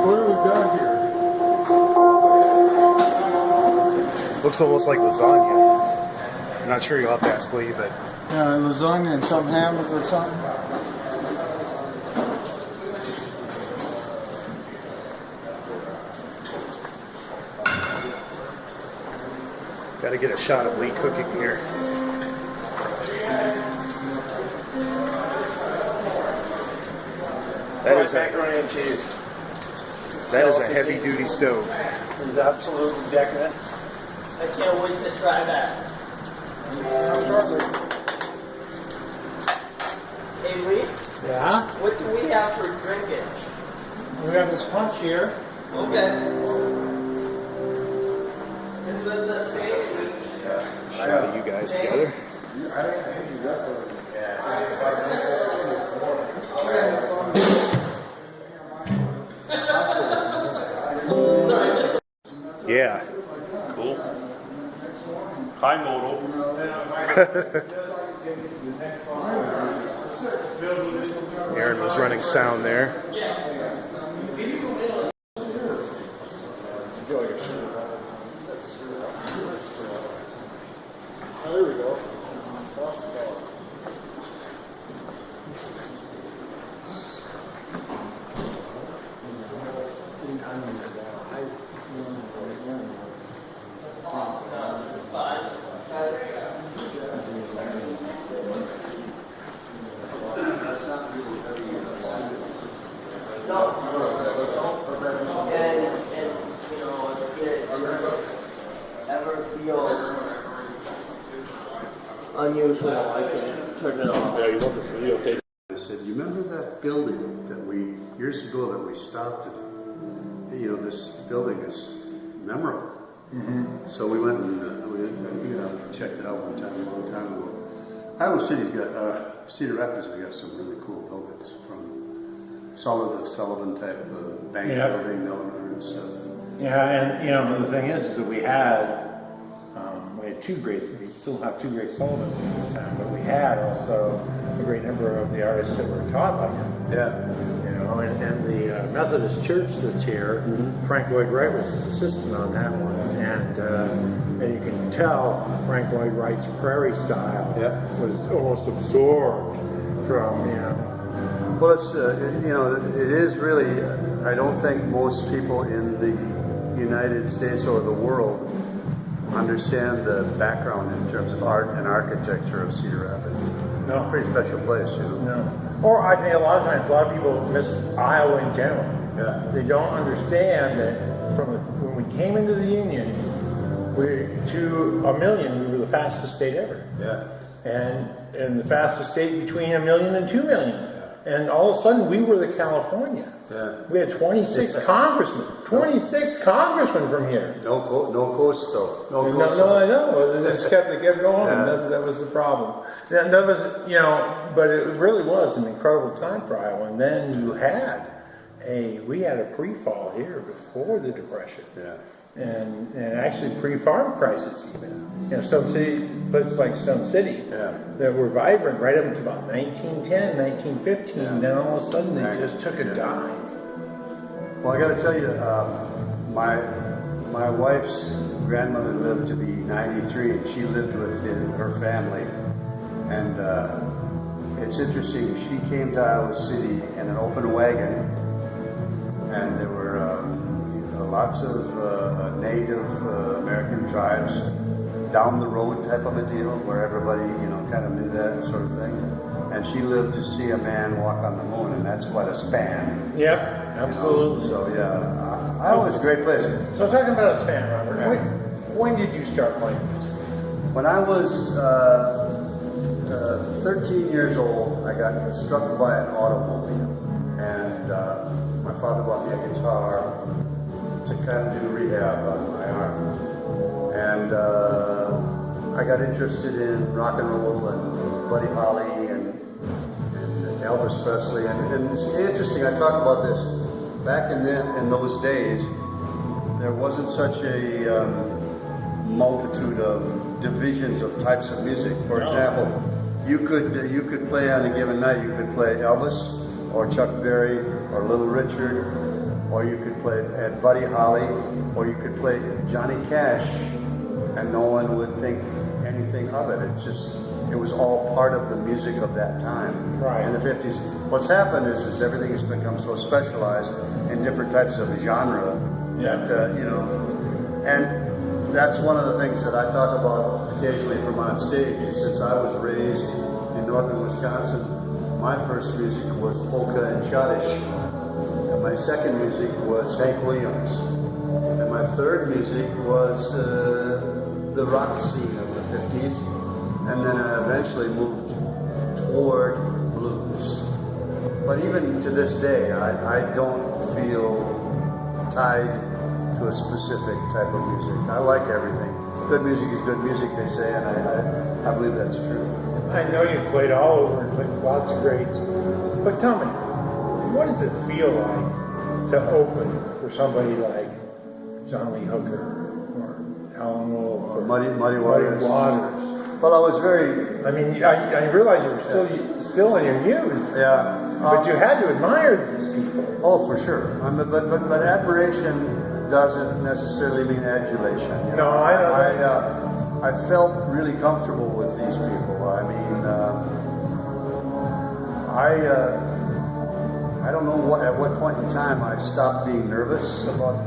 What do we got here? Looks almost like lasagna. I'm not sure, you'll have to ask Lee, but... Yeah, lasagna and some hamburger or something. Gotta get a shot of Lee cooking here. That is macaroni and cheese. That is a heavy-duty stove. It's absolutely decadent. I can't wait to try that. Hey Lee, Yeah? what do we have for drinking? We have this punch here. Okay. Is it the same? Shot of you guys together. Yeah. Cool. High modal. Aaron was running sound there. Oh, there we go. Unusual, I can turn it off. Yeah, you want the videotape. I said, you remember that building that we, years ago that we stopped at? You know, this building is memorable. Mm-hmm. So we went and checked it out one time, a long time ago. Iowa City's got, Cedar Rapids has got some really cool buildings, from Sullivan type bank building down there and stuff. Yeah, and you know, the thing is that we had two great, we still have two great Sullivans in this town, but we had also a great number of the artists that were taught by him. Yeah. You know, and the Methodist Church that's here, Frank Lloyd Wright was his assistant on that one, and you can tell Frank Lloyd Wright's prairie style was almost absorbed from, you know. Well, it's, you know, it is really, I don't think most people in the United States or the world understand the background in terms of art and architecture of Cedar Rapids. No. Pretty special place, you know. No. Or I think a lot of times, a lot of people miss Iowa in general. Yeah. They don't understand that when we came into the Union, to a million, we were the fastest state ever. Yeah. And the fastest state between 1 million and 2 million. Yeah. And all of a sudden, we were the California. Yeah. We had 26 congressmen. 26 congressmen from here. No coast though. No, I know. It just kept going, and that was the problem. And that was, you know, but it really was an incredible time for Iowa. And then we had a pre-fall here before the Depression. Yeah. And actually pre-farm crisis even. You know, Stone City, places like Stone City, that were vibrant right up to about 1910, 1915. Yeah. Then all of a sudden they just took a dive. Well, I got to tell you, my wife's grandmother lived to be 93, and she lived with her family. And it's interesting. She came to Iowa City in an open wagon, and there were lots of Native American tribes down the road type of a deal, where everybody kind of knew that sort of thing. And she lived to see a man walk on the moon, and that's quite a span. Yep, absolutely. So yeah, Iowa was a great place. So talking about a span, Robert, when did you start playing? When I was 13 years old, I got struck by an automobile, and my father bought me a guitar to kind of do rehab on my arm. And I got interested in rock and roll and Buddy Holly and Elvis Presley. And it's interesting, I talk about this, back in those days, there wasn't such a multitude of divisions of types of music. For example, you could play on a given night, you could play Elvis or Chuck Berry or Little Richard, or you could play Buddy Holly, or you could play Johnny Cash, and no one would think anything of it. It was all part of the music of that time, right, in the 50s. What's happened is everything has become so specialized in different types of genre that, and that's one of the things that I talk about occasionally from on stage. Since I was raised in northern Wisconsin, my first music was polka and schottisch. And my second music was Hank Williams. And my third music was the rock scene of the 50s. And then I eventually moved toward blues. But even to this day, I don't feel tied to a specific type of music. I like everything. Good music is good music, they say, and I believe that's true. I know you've played all over and played with lots of greats, but tell me, what does it feel like to open for somebody like John Lee Hooker or Alan Wolf or Muddy Waters? Well, I was very... I mean, I realize you were still in your youth. Yeah. But you had to admire these people. Oh, for sure. But admiration doesn't necessarily mean adulation. No, I know. I felt really comfortable with these people. I mean, I don't know at what point in time I stopped being nervous about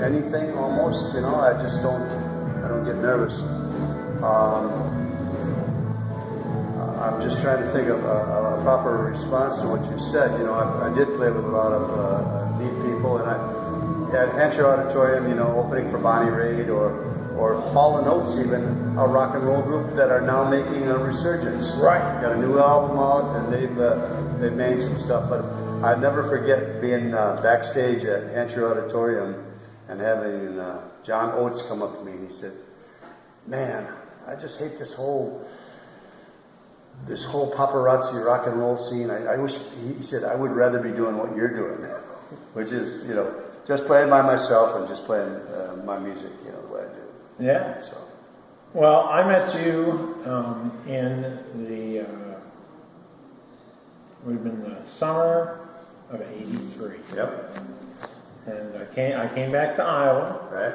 anything. Almost, I just don't get nervous. I'm just trying to think of a proper response to what you said. I did play with a lot of neat people, and I at Hampshire Auditorium, opening for Bonnie Raitt or Hall & Oates, even a rock and roll group that are now making a resurgence. Right. Got a new album out, and they've made some stuff. But I never forget being backstage at Hampshire Auditorium and having John Oates come up to me, and he said, "Man, I just hate this whole paparazzi rock and roll scene. I wish," he said, "I would rather be doing what you're doing," which is, just playing by myself and just playing my music, the way I do. Yeah. So. Well, I met you in the summer of '83. Yep. And I came back to Iowa. Right.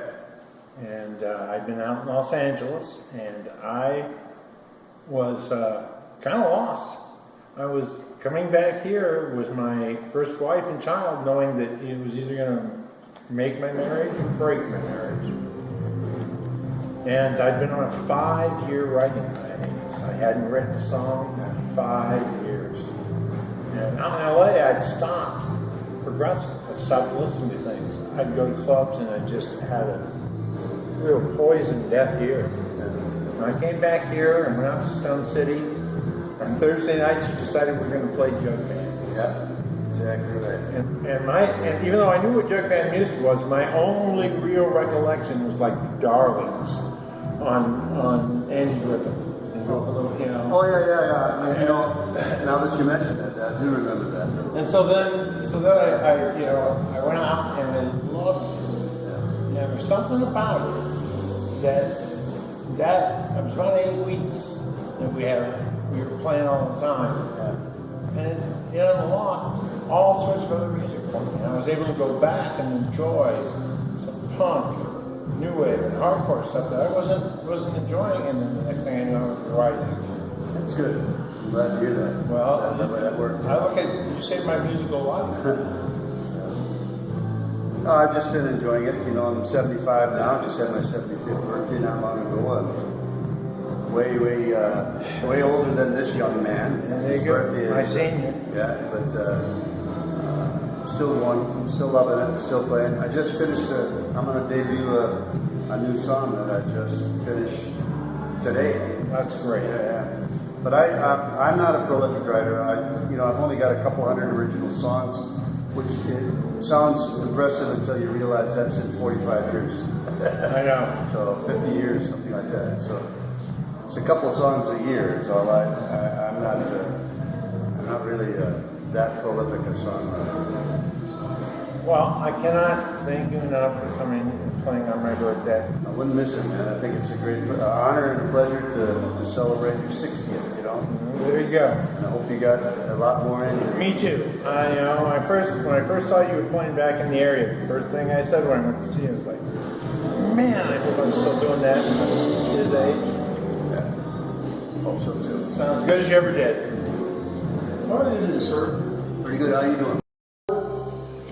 And I'd been out in Los Angeles, and I was kind of lost. I was coming back here with my first wife and child, knowing that it was either going to make my marriage or break my marriage. And I'd been on a 5-year writing hiatus. I hadn't written a song in 5 years. And out in LA, I'd stopped progressing. I'd stopped listening to things. I'd go to clubs, and I just had a real poison deaf ear. And I came back here and went out to Stone City. On Thursday nights, you decided we were going to play jug band. Yeah, exactly right. And even though I knew what jug band music was, my only real recollection was like the Darlings on Andy Griffith. Oh yeah. Now that you mentioned that, I do remember that. And so then I went out and I loved it. Yeah. And there was something about it that it was about 8 weeks that we were playing all the time. Yeah. And it unlocked all sorts of other music for me. I was able to go back and enjoy some punk, new wave, and hardcore stuff that I wasn't enjoying, and then the next thing I know, I was writing. That's good. I'm glad to hear that. Well, that worked. I look at you saved my musical life. No, I've just been enjoying it. You know, I'm 75 now. Just had my 75th birthday not long ago. I'm way older than this young man. There His you go. birthday is My senior. Yeah, but still going, still loving it, still playing. I just finished. I'm going to debut a new song that I just finished today. That's great. Yeah. But I'm not a prolific writer. I've only got a couple hundred original songs, which it sounds impressive until you realize that's in 45 years. I know. So 50 years, something like that. So it's a couple of songs a year is all I'm not really that prolific a songwriter. Well, I cannot thank you enough for coming and playing on my birthday. I wouldn't miss it, man. I think it's a great honor and a pleasure to celebrate your 60th, you know. There you go. And I hope you got a lot more in you. Me too. When I first saw you were playing back in the area, the first thing I said when I went to see you was like, man, I hope I'm still doing that at his age. Yeah. Hope so too. Sounds good as you ever did. How do you do, sir? Pretty good. How you doing?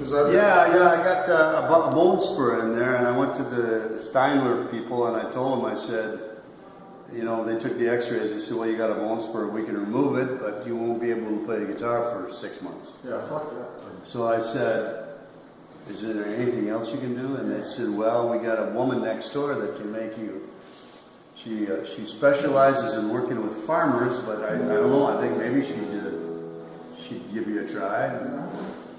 Yeah. I got a bone spur in there, and I went to the Steinler people, and I told them, I said, they took the x-rays. They said, well, you got a bone spur. We can remove it, but you won't be able to play the guitar for 6 months. Yeah, fuck that. So I said, is there anything else you can do? And they said, well, we got a woman next door that can make you. She specializes in working with farmers, but I don't know. I think maybe she'd give you a try.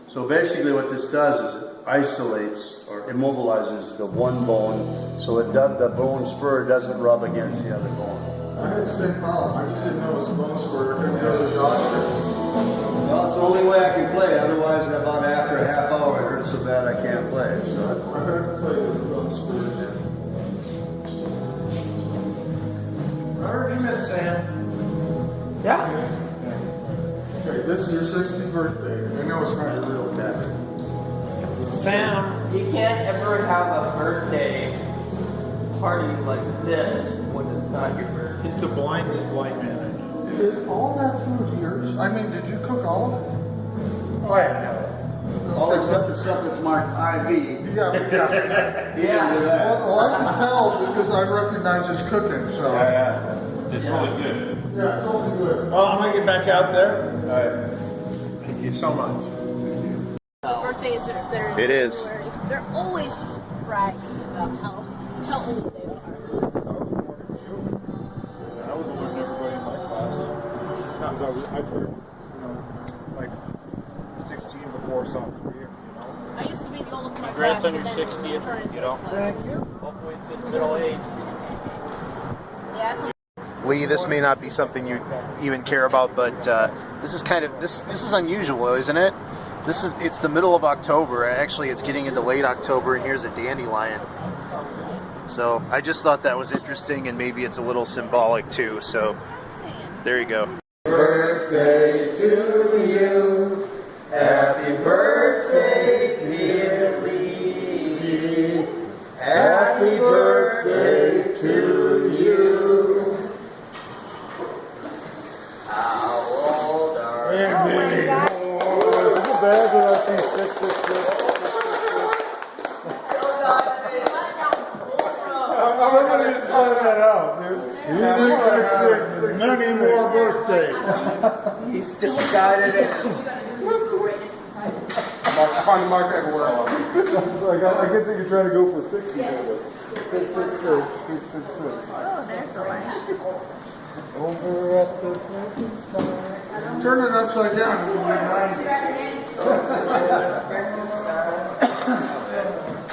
So basically what this does is it isolates or immobilizes the one bone so the bone spur doesn't rub against the other bone. I had the same problem. I just didn't know it was a bone spur. I couldn't go to the doctor. Well, it's the only way I can play. Otherwise, about after a half hour, it hurts so bad I can't play. So I heard it say it was a bone spur. I heard you met Sam. Yeah. Okay, this is your 60th birthday. I know it's not your real dad. Sam. You can't ever have a birthday party like this when it's not your birthday. It's the blindest white man I know. Is all that food yours? I mean, did you cook all of it? Oh, I know. all except the stuff that's marked IV. Yeah. Well, I can tell because I recognize his cooking. So It's really good. yeah, it's only good. Well, I'm going to get back out there. All right. Thank you so much. Birthdays that are It is. They're always just bragging about how old they are. I was older than everybody in my class. Because I turned, like 16 before sophomore year, I used to be the oldest in my Congrats class. on your but then 60th, turned you know. Thank you. Hopefully it's just middle age. Yeah, it's Lee, this may not be something you even care about, but this is kind of this is unusual, isn't it? It's the middle of October. Actually, it's getting into late October, and here's a dandelion. So I just thought that was interesting, and maybe it's a little symbolic too. So there you go. Birthday to you. Happy birthday, dear Lee. Happy birthday to you. How old are you? oh my God. bad that I see 666. Somebody just find that out, dude. 666. Many more birthdays. He still got it in. Find the mark everywhere. I can think you're trying to go for 60. 666. 666. Oh, there's the line. Over at the second side. Turn it upside down.